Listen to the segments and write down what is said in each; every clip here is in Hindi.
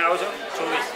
આવો છો 24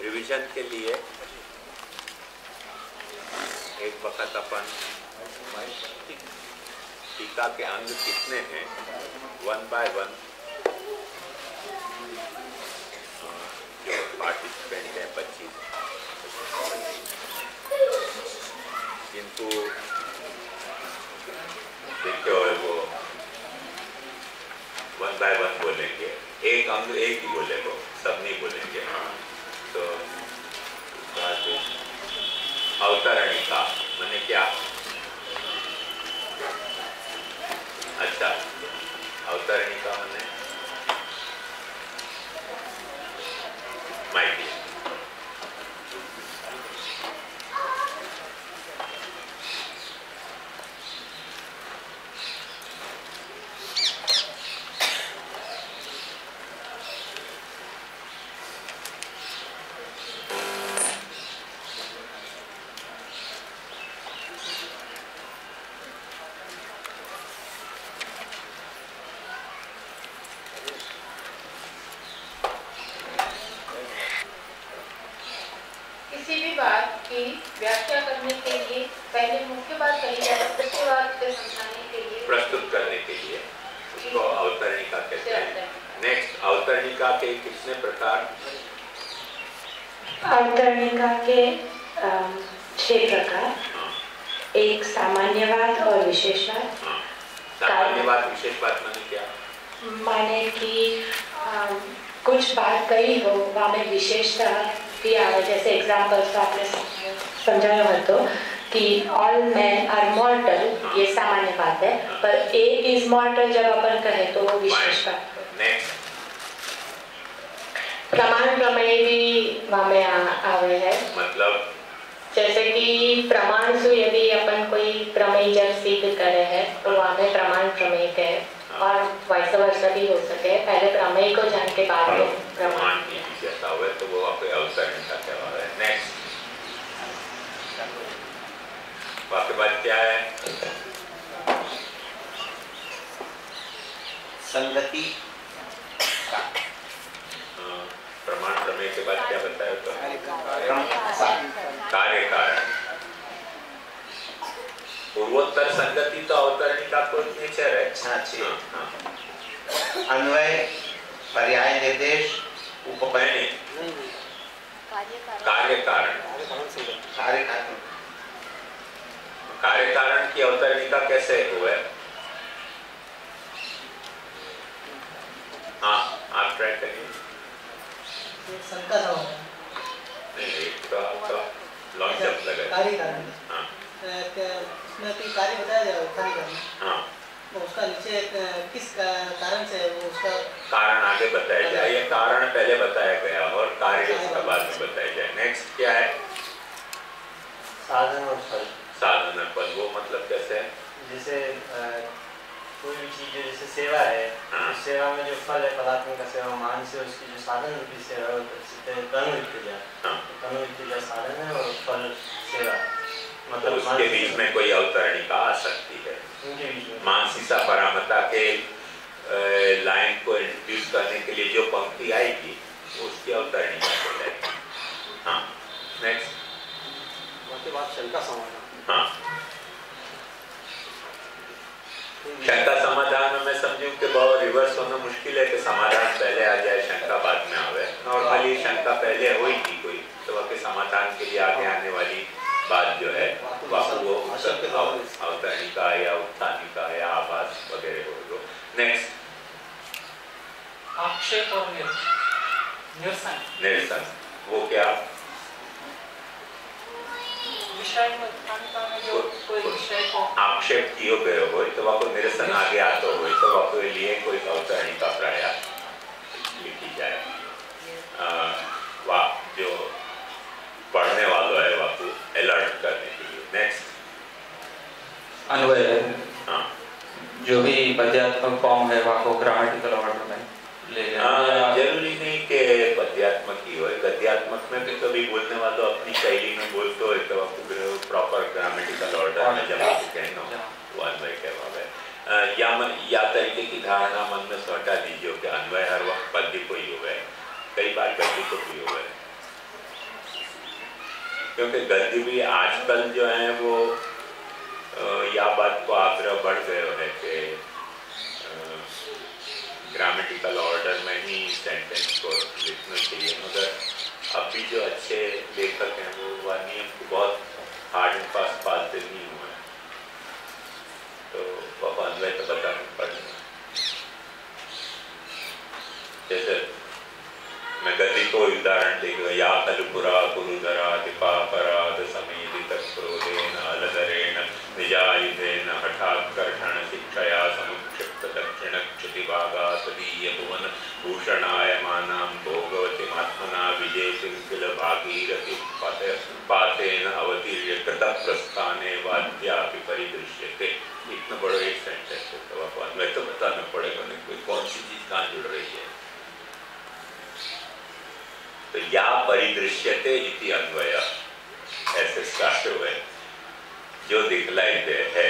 रिवीजन के लिए एक वक्त अपन टीका के अंग कितने हैं 1 by 1 जो पार्टिसिपेंट हैं 25 किंतु देखो वो 1 by 1 बोलेंगे, एक अंग एक ही बोलेगा, सब नहीं बोलेंगे। तो अवतरणिका मैंने क्या? अच्छा, अवतरणिका मैंने माइटी व्याख्या करने के लिए पहले मुख्य बात कही जाए, उसके बाद उसे समझाने के लिए, प्रस्तुत करने के लिए उसको अवतरणिका कहते हैं। नेक्स्ट, अवतरणिका के कितने प्रकार? अवतरणिका के 6 प्रकार। एक सामान्यवाद और विशेषवाद। सामान्यवाद विशेषवाद माने क्या? माने कि कुछ बात कही हो वहाँ में विशेषता भी आवे, जैसे एग्जाम्पल्स आपने समझाया हो तो कि ऑल मैन आर मॉर्टल, ये सामान्य बात है, पर ए इज मॉर्टल जब अपन कहे तो वो विशेष बात है। प्रमाण प्रमेय भी वहाँ में आवे है। मतलब जैसे कि प्रमाण से यदि अपन कोई प्रमेय जब सिद्ध करे है तो वहाँ में प्रमाण प्रमेय कहे, और वैसा वर्षा भी हो सके, पहले प्रमेय को जान के बाद में प्रमाण जैसा हुआ तो वो आपके अवतरणिका कहवा है। नेक्स्ट, आपके बाद क्या है? संगति। प्रमाण प्रमेय के बाद क्या बताया? तो कार्य कारण। पूर्वोत्तर संगति तो अवतरणिका को नेचर है। अन्वय, पर्याय निर्देश, उपपयनी, कार्य कारण। कार्य कारण की अवतरणिका कैसे हुआ? हाँ, आप ट्राई करिए। शंका था नहीं, एक तो आपका लॉन्ग जंप लगा। कार्य कारण। हाँ। उसमें कोई कार्य बताया जाए, कार्य कारण। हाँ। तो उसका नीचे किस कारण से वो उसका कारण आगे बताया जाए, ये कारण पहले बताया गया और कार्य उसका बाद में बताया जाए। नेक्स्ट क्या है? साधन और फल। साधन और फल, वो मतलब कैसे है? जैसे कोई भी चीज जैसे सेवा है, तो सेवा में जो फल है पदात्मा का सेवा मान से उसकी जो साधन रूपी सेवा है कर्म विक्रिया, कर्म विक्रिया साधन है और फल सेवा। मतलब उसके बीच में कोई अवतरणिका आ सकती है। उनके बीच में मानसिसा परामता के लाइन को इंट्रोड्यूस करने के लिए जो पंक्ति आएगी उसकी अवतरणिका कहलाएगी। हाँ, नेक्स्ट। उसके बाद शंका समाधान। हाँ, शंका समाधान में मैं समझूं कि बहुत रिवर्स होना मुश्किल है कि समाधान पहले आ जाए शंका बाद में आवे। नॉर्मली शंका पहले हुई थी कोई तो वह के समाधान के लिए आगे आने वाली बात जो है वो अवतरणिका या उत्थानिका या आभास वगैरह हो। नेक्स्ट, आक्षेप और निरसन। निरसन वो क्या? विषय में उत्थानिका में जो कोई विषय को आक्षेप कियो गयो हो तो वह को निरसन आगे आतो हो तो वह के लिए कोई अवतरणिका प्रयास लिखी जाए। वह जो पढ़ने वालों है वह को अलर्ट करने के लिए। नेक्स्ट, अन्वय। हाँ, जो भी पद्यात्मक फॉर्म है वह को ग्रामेटिकल ऑर्डर में ले जाए। जरूरी नहीं कि पद्यात्मक ही हो, गद्यात्मक में भी कभी बोलने वालों अपनी शैली में बोलते हो तो वह प्रॉपर ग्रामेटिकल ऑर्डर में जब कहना वो अन्वय कहवा है। या तरीके की धारणा मन में से हटा दीजिए कि अन्वय हर वक्त पद्य को ही हुआ है, कई बार गद्य को भी हुआ है। क्योंकि गद्य भी आजकल जो है वो या बात को आग्रह बढ़ गए है कि ग्रामेटिकल ऑर्डर में ही सेंटेंस को लिखना चाहिए, मगर अभी जो अच्छे लेखक हैं वो वह नियम को बहुत हार्ड एंड फास्ट पालते नहीं हुए हैं, तो वह अन्वय तो बताना पड़ेगा। जैसे मैं गद्य को उदाहरण देगा, या कलपुरा गुरुधरा दिपा पराध समेत क्रोधेन अलधरेण निजायुधेन हठात् कर्षण शिक्षया समुक्षिप्त दक्षिण क्षुतिभागा तदीय भुवन भूषणायमानां भोगवतीमात्मना विजेति किल भागीरथि पातेन अवतीर्य कृतप्रस्थाने वाद्यापि परिदृश्यते। इतना बड़ा एक सेंटेंस है तो आपको अन्वय तो बताना पड़ेगा नहीं कोई कौन सी चीज कहाँ जुड़ रही है। तो या परिदृश्यते इति अन्वय ऐसे स्टार्ट हुए, जो दिखलाई दे है,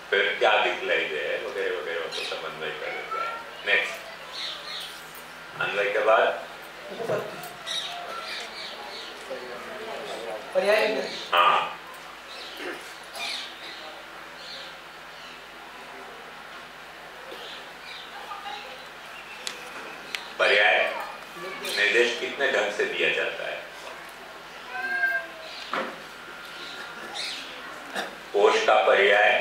फिर क्या दिखलाई दे है वगैरह वगैरह को सब अन्वय कर देता है। नेक्स्ट, अन्वय के बाद पर्याय। हाँ, पर्याय निर्देश कितने ढंग से दिया जाता है? कोश का पर्याय,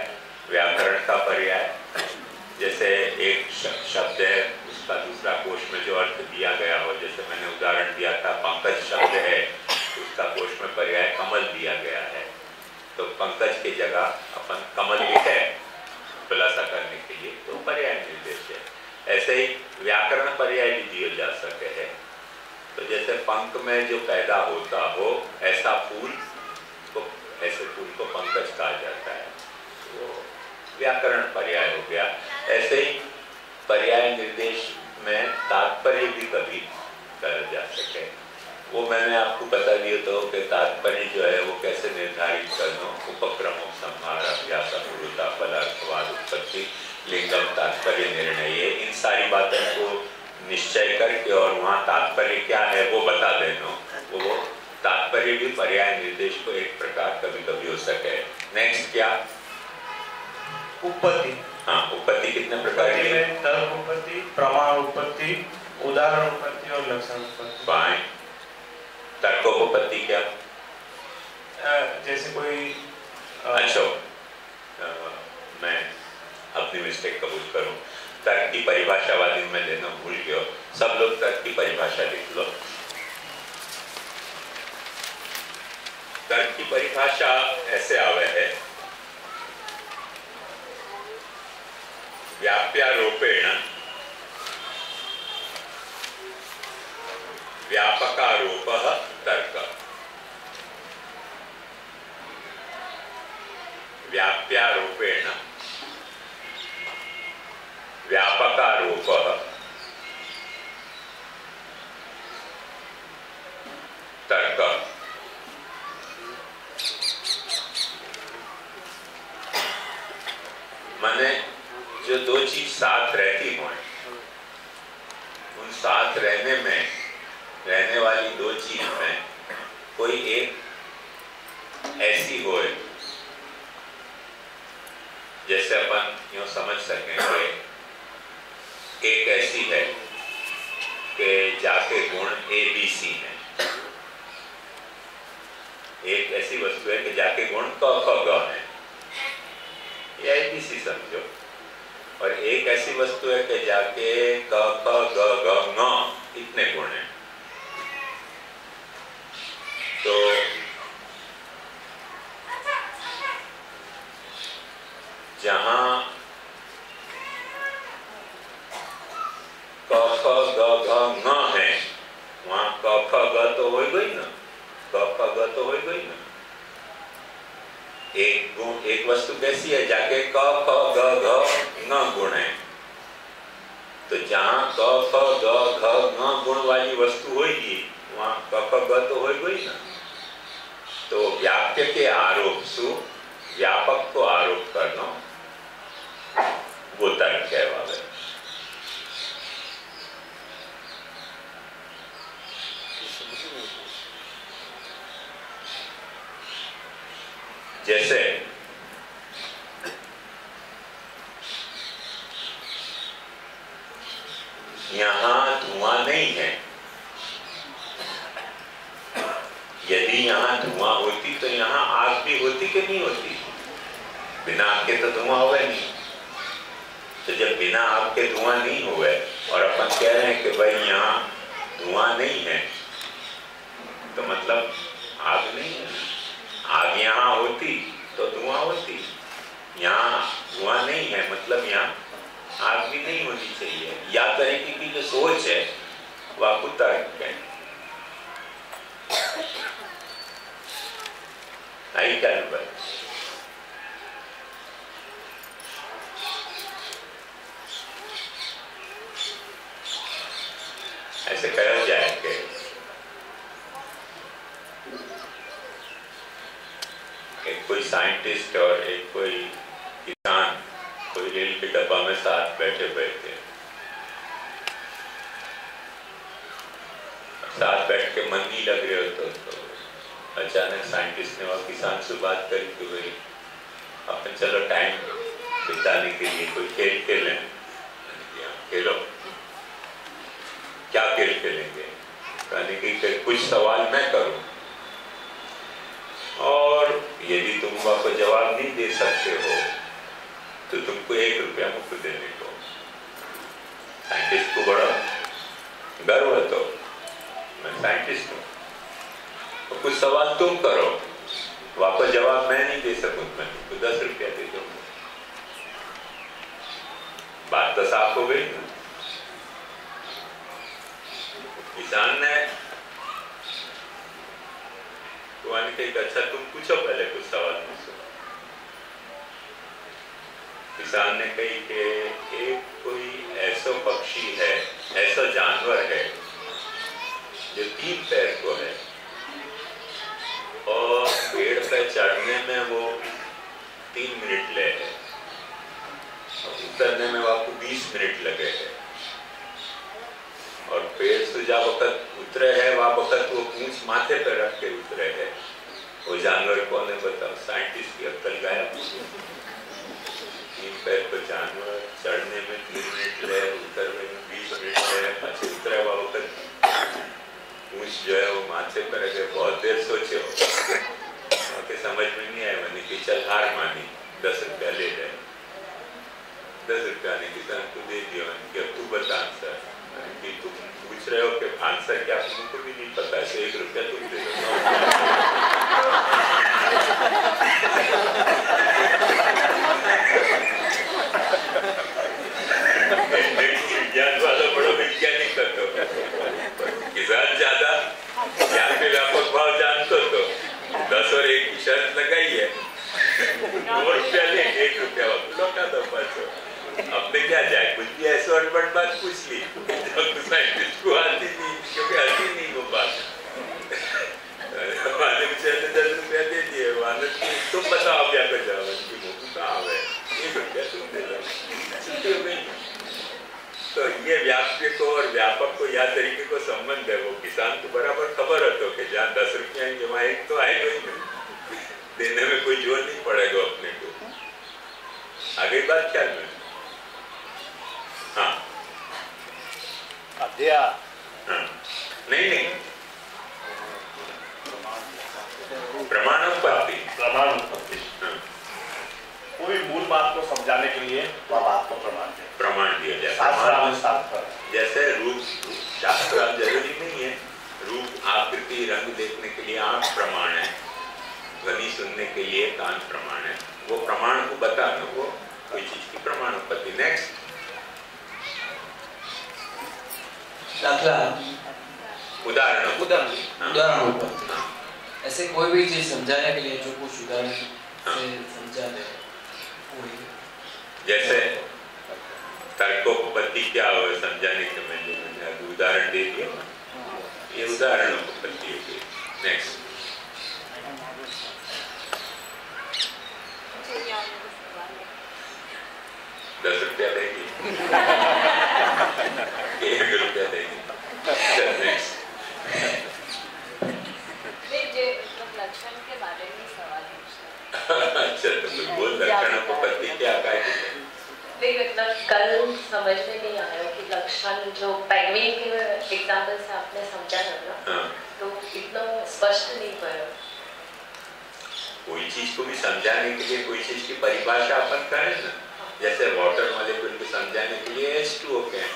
व्याकरण का पर्याय, जैसे एक शब्द है उसका दूसरा कोश में जो अर्थ दिया गया हो, जैसे मैंने उदाहरण दिया था पंकज शब्द है उसका कोश में पर्याय कमल दिया गया है, तो पंकज की जगह अपन कमल लिखे खुलासा करने के लिए, तो पर्याय निर्देश है। ऐसे ही व्याकरण पर्याय भी दिए जा सकते हैं। तो जैसे पंख में जो पैदा होता हो ऐसा फूल को, ऐसे फूल को पंकज कहा जाता है, वो व्याकरण पर्याय हो गया। ऐसे ही पर्याय निर्देश में तात्पर्य भी कभी कहा जा सके, वो मैंने आपको बता दिया तो कि तात्पर्य जो है वो कैसे निर्धारित करना, उपक्रम संहार अभ्यास पूर्वता फलार्थवाद उत्पत्ति लिंगम तात्पर्य निर्णय, इन सारी बातों को निश्चय करके और वहाँ तात्पर्य क्या है वो बता देना, वो तात्पर्य भी पर्याय निर्देश को एक प्रकार कभी कभी हो सके। नेक्स्ट क्या? उपपत्ति। हाँ, उपपत्ति कितने प्रकार की है? तर्क उपपत्ति, प्रमाण उपपत्ति, उदाहरण उपपत्ति और लक्षण उपपत्ति। बाएं, तर्कोपपत्ति क्या? जैसे कोई अच्छा, मैं अपनी मिस्टेक कबूल करूं, तर्क की परिभाषा वाली में लेना भूल गया, सब लोग तर्क की परिभाषा लिख लो। तर्क की परिभाषा ऐसे आवे है, व्याप्यारोपेण व्यापकारोपः तर्क, व्याप्यारोपेण व्यापकारोपः तर्क। माने जो दो चीज साथ रहती हो, उन साथ रहने वाली दो चीज में कोई एक ऐसी हो जैसे अपन यूं समझ सकें कि एक ऐसी है कि जाके गुण ABC है, एक ऐसी वस्तु है कि जाके गुण क ख ग है, ये ABC समझो, और एक ऐसी वस्तु है कि जाके क ख ग घ ङ इतने गुण हैं। तो जहां क ख ग घ ङ है वहां क ख ग तो हो गई ना, क ख ग तो हो गई ना। एक गुण, एक वस्तु कैसी है जाके क ख ग घ ङ गुण है, तो जहां क ख ग घ ङ गुण वाली वस्तु होगी वहां क ख ग तो हो गई ना। तो व्याप्य के आरोप सु व्यापक को आरोप करना वो तर्क कहवावे। जैसे यहां धुआं नहीं है, यदि यहाँ धुआं होती तो यहाँ आग भी होती कि नहीं होती? बिना आग के तो धुआं होगा नहीं। तो जब बिना आग के धुआं नहीं हुए और अपन कह रहे हैं कि भाई यहाँ धुआं नहीं है, तो मतलब आग नहीं है। आग यहाँ होती तो धुआं होती, यहाँ धुआं नहीं है मतलब यहाँ आग भी नहीं होनी चाहिए। या तरीके की जो सोच है वह कुतर्क है। आई क्या नंबर? ऐसे कहा जाए कि एक कोई साइंटिस्ट और एक कोई किसान कोई रेल के डब्बा में साथ बैठे हुए थे, साथ बैठ के मन नहीं लग रहे हो तो अचानक साइंटिस्ट ने वह किसान से बात करी कि भाई अपन चलो टाइम बिताने के लिए कोई खेल खेलें। खेलो, क्या खेल खेलेंगे? कहने की कुछ सवाल मैं करूं और यदि तुम वह जवाब नहीं दे सकते हो तो तुमको 1 रुपया मुफ्त देने को। साइंटिस्ट को बड़ा गर्व है, तो मैं साइंटिस्ट हूँ, तो कुछ सवाल तुम करो, वापस जवाब मैं नहीं दे सकूं, मैं तुमको 10 रुपया दे दूंगा। बात तो साफ हो गई ना। किसान ने कहा अच्छा तुम पूछो पहले कुछ सवाल पूछो। किसान ने कही कि एक कोई ऐसा पक्षी है, ऐसा जानवर है जो 3 पैर को है और पेड़ पर चढ़ने में वो 3 मिनट ले है, उतरने में आपको 20 मिनट लगे हैं, और पेड़ से जब वक्त उतरे है वह वक्त वो पूंछ माथे पर रख के उतरे है। वो जानवर कौन है बताओ? साइंटिस्ट की अक्ल गायब। 3 पैर पर जानवर चढ़ने में 3 मिनट ले, उतरने में 20 मिनट ले, अच्छे उतरे हुआ वक्त पूंछ जो है वो माथे पर रखे। बहुत देर सोचे हो कि समझ में नहीं आया, मैंने कि चल हार मानी, 10 रुपया ले ले। 10 रुपया ने किसान को दे दिया कि अब तू बता आंसर। कि तुम पूछ रहे हो कि आंसर क्या, तुमको भी नहीं पता है, 1 रुपया तुम दे दो। विज्ञान वाला बड़ो वैज्ञानिक करते हो, किसान ज्यादा ज्ञान के व्यापक भाव जानते तो 10 और 1 की शर्त लगाई है, 2 रुपया ले 1 रुपया लौटा दो 500। अपने क्या जाए, कुछ भी ऐसे अड़बड़ बात पूछ ली जो साइंटिस्ट को आती नहीं, क्योंकि आती नहीं वो बात। हमारे बेचारे 10 रुपया दे दिए, तुम बताओ क्या कर जाओ। गलती हो गई। तो ये व्यापक को और व्यापक को या तरीके को संबंध है। वो किसान को बराबर खबर है तो कि जहाँ 10 रुपया जमा एक तो आएगा ही नहीं, देने में कोई जोर नहीं पड़ेगा अपने को। आगे बात क्या है? हाँ अध्याय हाँ नहीं प्रमाणोपत्ति कोई मूल बात को समझाने के लिए वह बात को प्रमाण दिया जाए। जैसे रूप शास्त्र जरूरी नहीं है, रूप आकृति रंग देखने के लिए आंख प्रमाण है, ध्वनि सुनने के लिए कान प्रमाण है। वो प्रमाण को बताना, वो कोई चीज की प्रमाणोपत्ति। नेक्स्ट दाखला उदाहरण ऐसे कोई भी चीज समझाने के लिए जो कुछ उदाहरण से समझा दे। जैसे तर्कोपत्ति क्या हो समझाने के मैंने उदाहरण दे दिया, ये उदाहरणोपत्ति होगी। नेक्स्ट 10 रुपया देगी 1 रुपया देगी। नेक्स्ट लक्षण के बारे में सवाल पूछना। अच्छा तो बोल लक्षणोपत्ति क्या है? कल समझ में नहीं आया कि लक्षण जो पेंगुइन के एग्जांपल से आपने समझाया ना, तो इतना स्पष्ट नहीं पाया। कोई चीज को भी समझाने के लिए कोई चीज की परिभाषा अपन करें ना, जैसे वाटर मॉलिक्यूल को समझाने के लिए H2O क्या है?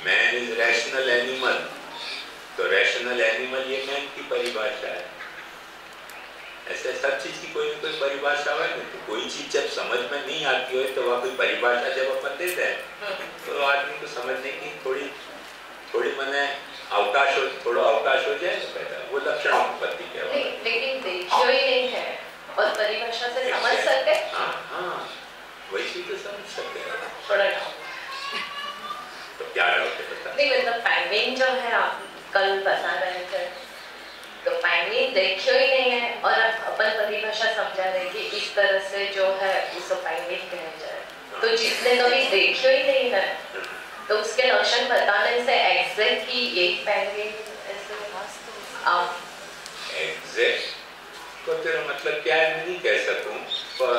मैन इज रैशनल एनिमल, तो रैशनल एनिमल ये मैन की परिभाषा है। ऐसे सब चीज की कोई ना कोई परिभाषा है ना। तो कोई चीज जब समझ में नहीं आती हो तो वह कोई परिभाषा जब अपन देते हैं तो आदमी को समझने की थोड़ी मने थोड़ा अवकाश हो जाए तो पैदा वो लक्षणोपत्ति क्या है। लेकिन देखियो ही नहीं है और परिभाषा से समझ सकते। हाँ वैसे तो समझ सकते हैं। थोड़ा तो क्या डाउट है बता? नहीं मतलब पेंगुइन जो है आप कल बता रहे थे, तो पेंगुइन देखियो ही नहीं है और अपन परिभाषा समझा रहे कि इस तरह से जो है उसको पेंगुइन कहा जाए। तो जिसने कभी देखियो ही नहीं है तो उसके लक्षण बताने से एग्जैक्ट कि यही पेंगुइन ऐसे आप एग्जैक्ट को तेरा मतलब क्या है मैं नहीं कह सकूं, पर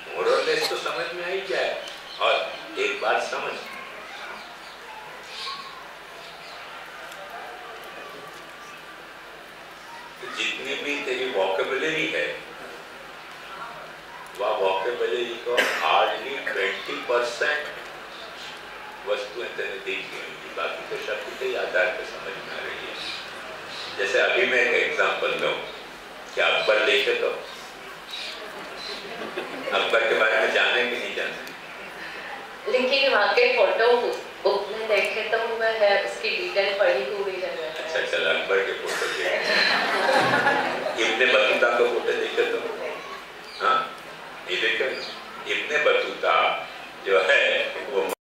मोर और लेस तो समझ में आ ही जाए। और एक बात समझ, जितनी भी तेरी वोकेबुलरी है वह वोकेबुलरी को हार्डली 20% वस्तुएं तेने देखी होंगी, बाकी तो शब्द के आधार पर समझ में आ रही है। जैसे अभी मैं एक एग्जांपल दूं, क्या अकबर देखे तो अकबर के बारे में जाने कि नहीं जाने? लेकिन वहाँ के फोटो बुक में देखे तो मैं है उसकी डिटेल पढ़ी हुई है। अच्छा चल अकबर के फोटो